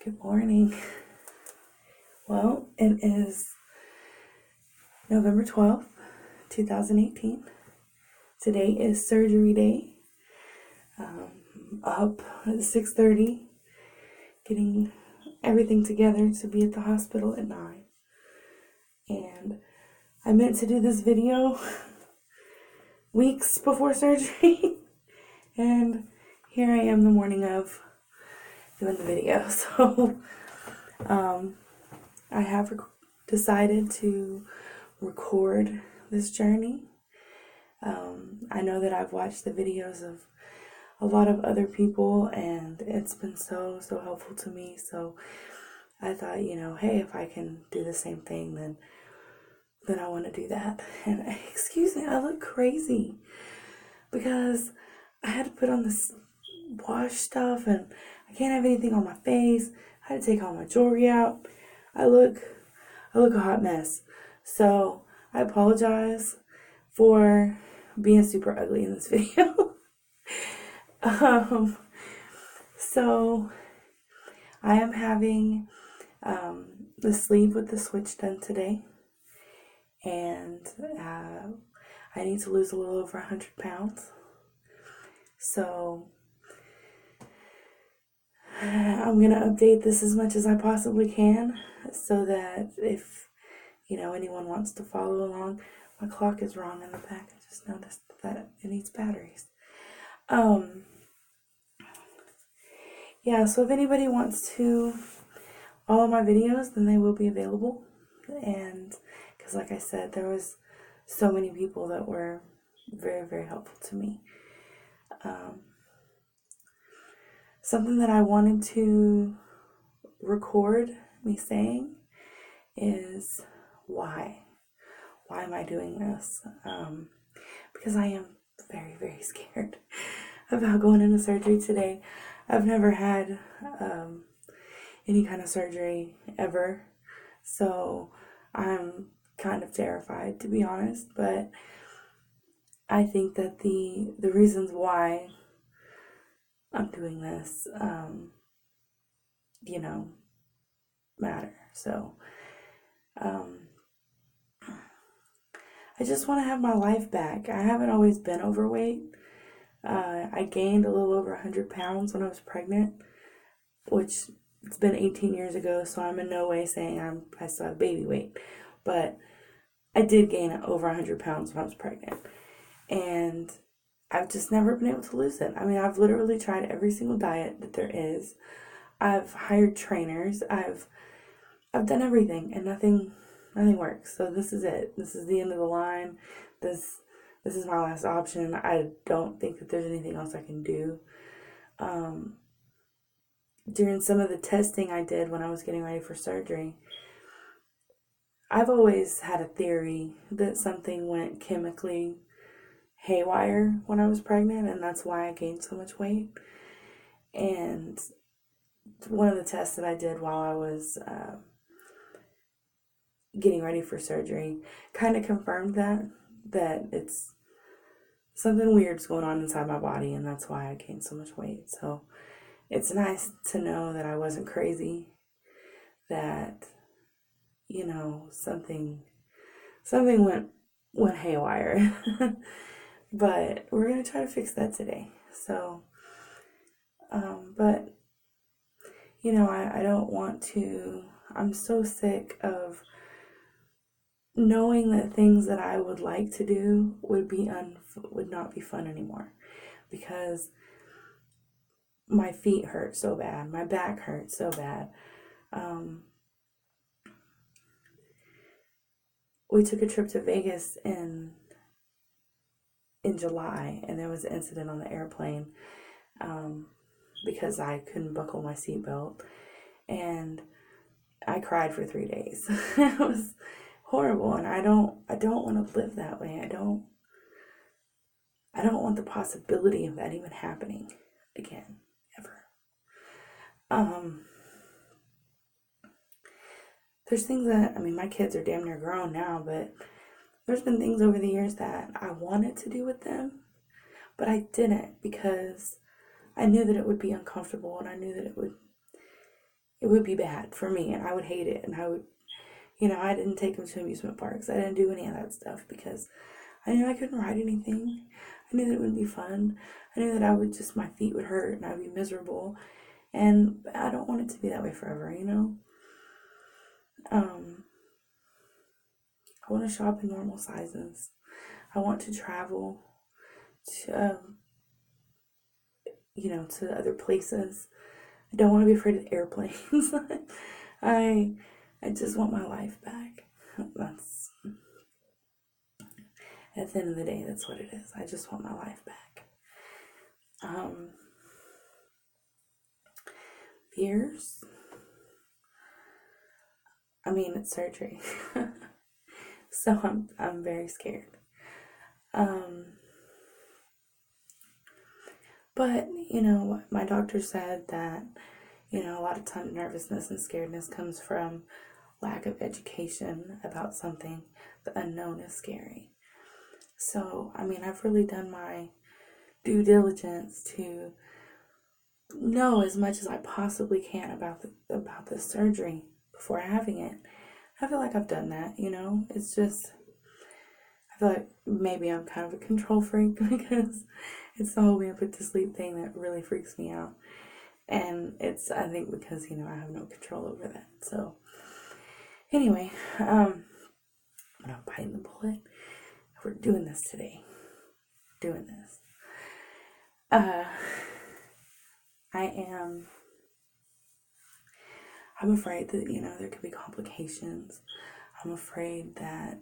Good morning. Well, it is November 12th, 2018. Today is surgery day. Up at 6:30, getting everything together to be at the hospital at 9. And I meant to do this video weeks before surgery. And here I am the morning of doing the video. So I have decided to record this journey. I know that I've watched the videos of a lot of other people, and it's been so helpful to me. So I thought, hey, if I can do the same thing, then I want to do that. And excuse me, I look crazy because I had to put on this wash stuff, and I can't have anything on my face. I had to take all my jewelry out. I look a hot mess. So I apologize for being super ugly in this video. So I am having the sleeve with the switch done today, and I need to lose a little over 100 pounds. So I'm gonna update this as much as I possibly can, so that if anyone wants to follow along. My clock is wrong in the back. I just noticed that it needs batteries. Yeah, so if anybody wants to follow my videos, then they will be available. And because like I said, there was so many people that were very helpful to me. Something that I wanted to record me saying is why am I doing this? Because I am very scared about going into surgery today. I've never had any kind of surgery ever, so I'm kind of terrified, to be honest. But I think that the reasons why I'm doing this, matter. So I just want to have my life back. I haven't always been overweight. I gained a little over 100 pounds when I was pregnant, which it's been 18 years ago, so I'm in no way saying I still have baby weight. But I did gain over 100 pounds when I was pregnant. And I've just never been able to lose it. I mean, I've literally tried every single diet that there is. I've hired trainers. I've done everything, and nothing works. So this is it. This is the end of the line. This is my last option. I don't think that there's anything else I can do. During some of the testing I did when I was getting ready for surgery, I've always had a theory that something went chemically haywire when I was pregnant, and that's why I gained so much weight. And one of the tests that I did while I was getting ready for surgery kind of confirmed that it's something weird's going on inside my body, and that's why I gained so much weight. So it's nice to know that I wasn't crazy, that something went haywire. But we're gonna try to fix that today. So but I don't want to. I'm so sick of knowing that things that I would like to do would not be fun anymore, because my feet hurt so bad, my back hurts so bad. We took a trip to Vegas in July, and there was an incident on the airplane because I couldn't buckle my seatbelt, and I cried for 3 days. It was horrible, and I don't want to live that way. I don't want the possibility of that even happening again, ever. There's things that, my kids are damn near grown now, but there's been things over the years that I wanted to do with them, but I didn't, because I knew that it would be uncomfortable, and I knew that it it would be bad for me and I would hate it. And I would, I didn't take him to amusement parks. I didn't do any of that stuff because I knew I couldn't ride anything. I knew that it wouldn't be fun. I knew that my feet would hurt and I'd be miserable. And I don't want it to be that way forever. I want to shop in normal sizes. I want to travel to, to other places. I don't want to be afraid of airplanes. I just want my life back. That's, at the end of the day, that's what it is. I just want my life back. Fears? I mean, it's surgery. So I'm very scared. But, my doctor said that, a lot of time nervousness and scaredness comes from lack of education about something. The unknown is scary. So, I've really done my due diligence to know as much as I possibly can about the surgery before having it. I feel like I've done that, It's just, I feel like maybe I'm kind of a control freak because it's the whole being put to sleep thing that really freaks me out. And it's, I think, because, I have no control over that. So, anyway, I'm not biting the bullet. We're doing this today. I'm afraid that, there could be complications. I'm afraid that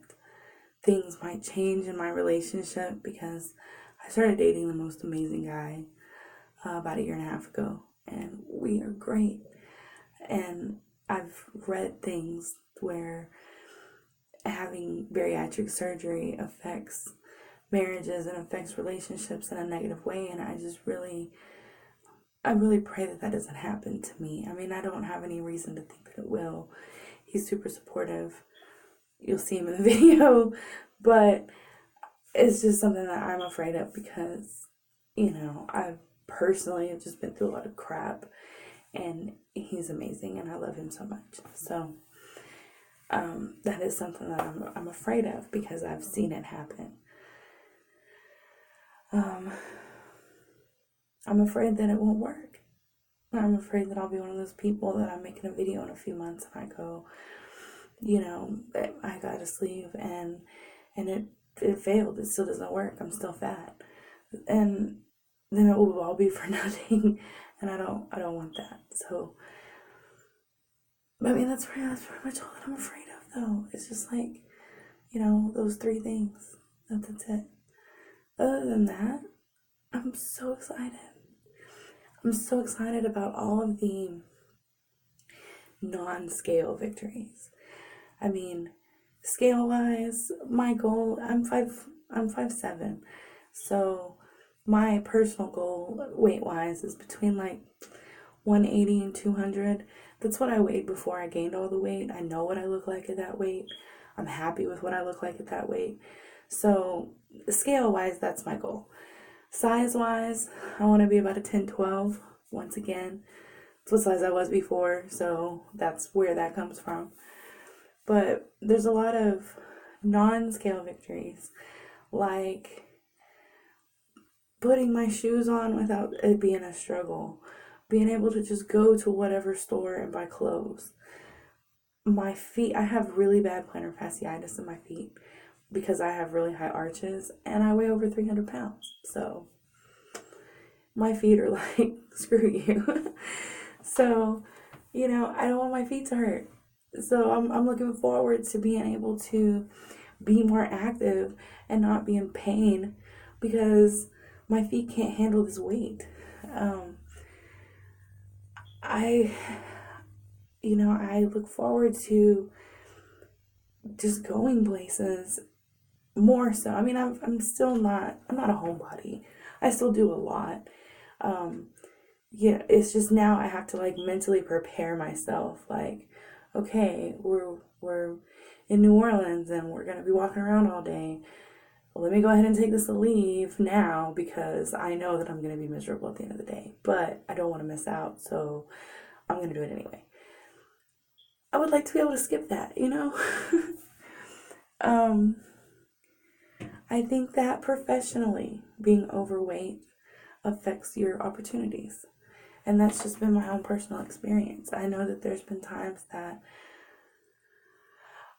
things might change in my relationship because I started dating the most amazing guy about 1.5 years ago, and we are great. And I've read things where having bariatric surgery affects marriages and affects relationships in a negative way, and I really pray that doesn't happen to me. I don't have any reason to think that it will. He's super supportive. You'll see him in the video, but it's just something that I'm afraid of because, I personally have just been through a lot of crap, and he's amazing, and I love him so much. So, that is something that I'm afraid of because I've seen it happen. I'm afraid that it won't work. I'm afraid that I'll be one of those people that I'm making a video in a few months and I go, I got a sleeve and it failed. It still doesn't work. I'm still fat. And then it will all be for nothing. And I don't want that. So, that's pretty much all that I'm afraid of though. It's just like, those 3 things. That's it. Other than that, I'm so excited. I'm so excited about all of the non-scale victories. Scale-wise, my goal, I'm 5'7". So my personal goal weight-wise is between like 180 and 200. That's what I weighed before I gained all the weight. I know what I look like at that weight. I'm happy with what I look like at that weight. So scale-wise, that's my goal. Size-wise, I want to be about a 10-12. Once again, it's what size I was before, so that's where that comes from. But there's a lot of non-scale victories, like putting my shoes on without it being a struggle, being able to just go to whatever store and buy clothes. My feet, I have really bad plantar fasciitis in my feet because I have really high arches and I weigh over 300 pounds. So my feet are like, screw you. So, I don't want my feet to hurt. So I'm looking forward to being able to be more active and not be in pain because my feet can't handle this weight. I look forward to just going places more so. I'm not a homebody. I still do a lot. It's just now I have to like mentally prepare myself. Like, okay, we're in New Orleans and we're gonna be walking around all day. Well, let me go ahead and take this leave now because I know that I'm gonna be miserable at the end of the day. But I don't want to miss out, so I'm gonna do it anyway. I would like to be able to skip that, you know? um, I think that professionally, being overweight affects your opportunities. And that's just been my own personal experience. I know that there's been times that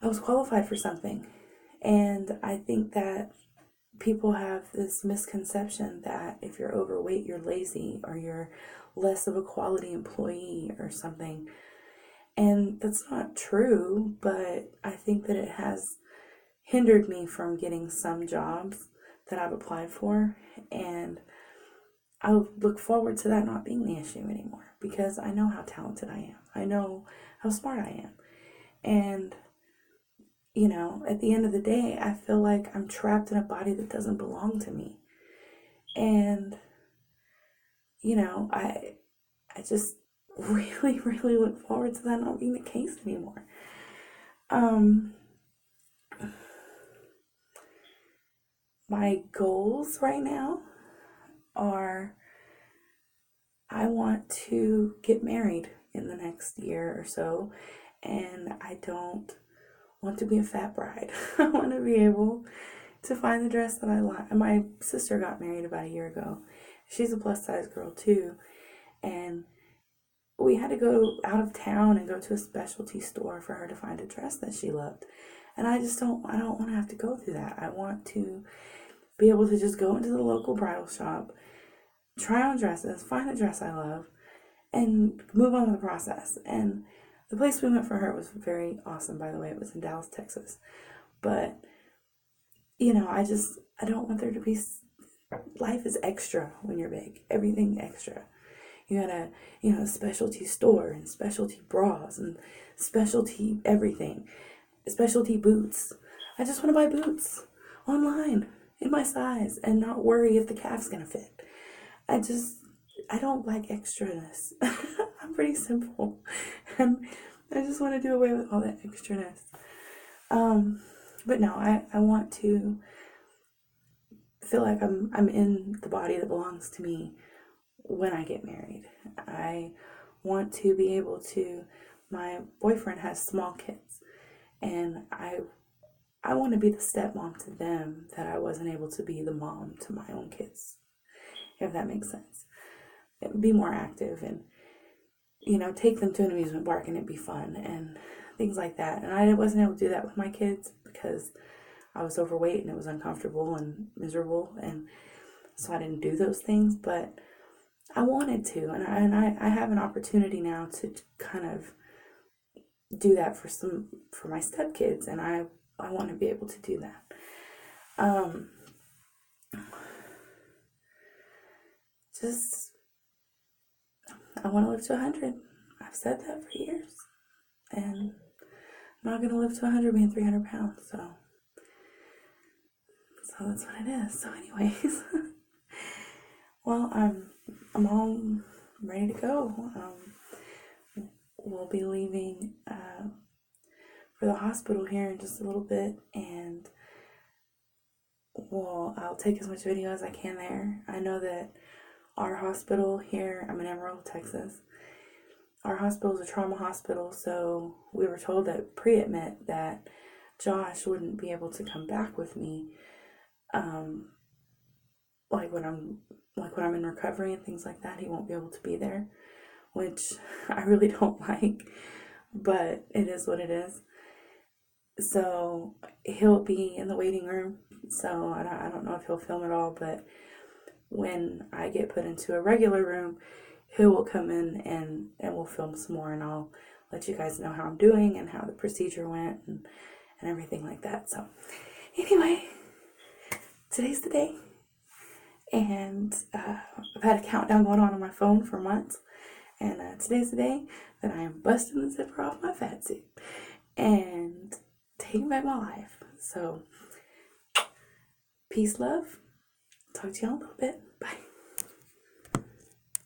I was qualified for something. And I think that people have this misconception that if you're overweight, you're lazy or you're less of a quality employee or something. And that's not true, but I think that it has hindered me from getting some jobs that I've applied for. And I look forward to that not being the issue anymore because I know how talented I am. I know how smart I am. And, you know, at the end of the day, I feel like I'm trapped in a body that doesn't belong to me. And, you know, I just really, really look forward to that not being the case anymore. My goals right now are I want to get married in the next year or so, and I don't want to be a fat bride. I want to be able to find the dress that I like. My sister got married about a year ago. She's a plus size girl too, and we had to go out of town and go to a specialty store for her to find a dress that she loved. And I don't want to have to go through that. I want to be able to just go into the local bridal shop, try on dresses, find a dress I love, and move on with the process. And the place we went for her was very awesome, by the way. It was in Dallas, Texas. But, you know, I don't want there to be, life is extra when you're big. Everything extra. You got a specialty store and specialty bras and specialty everything. Specialty boots. I just want to buy boots online in my size and not worry if the calf's going to fit. I don't like extraness. I'm pretty simple. And I just want to do away with all that extraness. But no, I want to feel like I'm in the body that belongs to me when I get married. I want to be able to, my boyfriend has small kids, and I want to be the stepmom to them that I wasn't able to be the mom to my own kids, if that makes sense. Be more active and, you know, take them to an amusement park and it'd be fun and things like that. And I wasn't able to do that with my kids because I was overweight and it was uncomfortable and miserable, and so I didn't do those things. But I wanted to, and I have an opportunity now to kind of do that for my stepkids, and I want to be able to do that. I want to live to 100. I've said that for years, and I'm not gonna live to 100 being 300 pounds. So that's what it is. So, anyways, well, I'm all ready to go. We'll be leaving for the hospital here in just a little bit, and I'll take as much video as I can there. I know that our hospital here, I'm in Amarillo, Texas. Our hospital is a trauma hospital, so we were told that pre-admit that Josh wouldn't be able to come back with me, like when I'm in recovery and things like that. He won't be able to be there, which I really don't like, but it is what it is. So he'll be in the waiting room. So I don't know if he'll film it all, but when I get put into a regular room, he will come in and we'll film some more, and I'll let you guys know how I'm doing and how the procedure went and everything like that. So anyway, today's the day, and I've had a countdown going on my phone for months, and today's the day that I am busting the zipper off my fat suit and taking back my life. So peace, love. Talk to y'all in a little bit. Bye.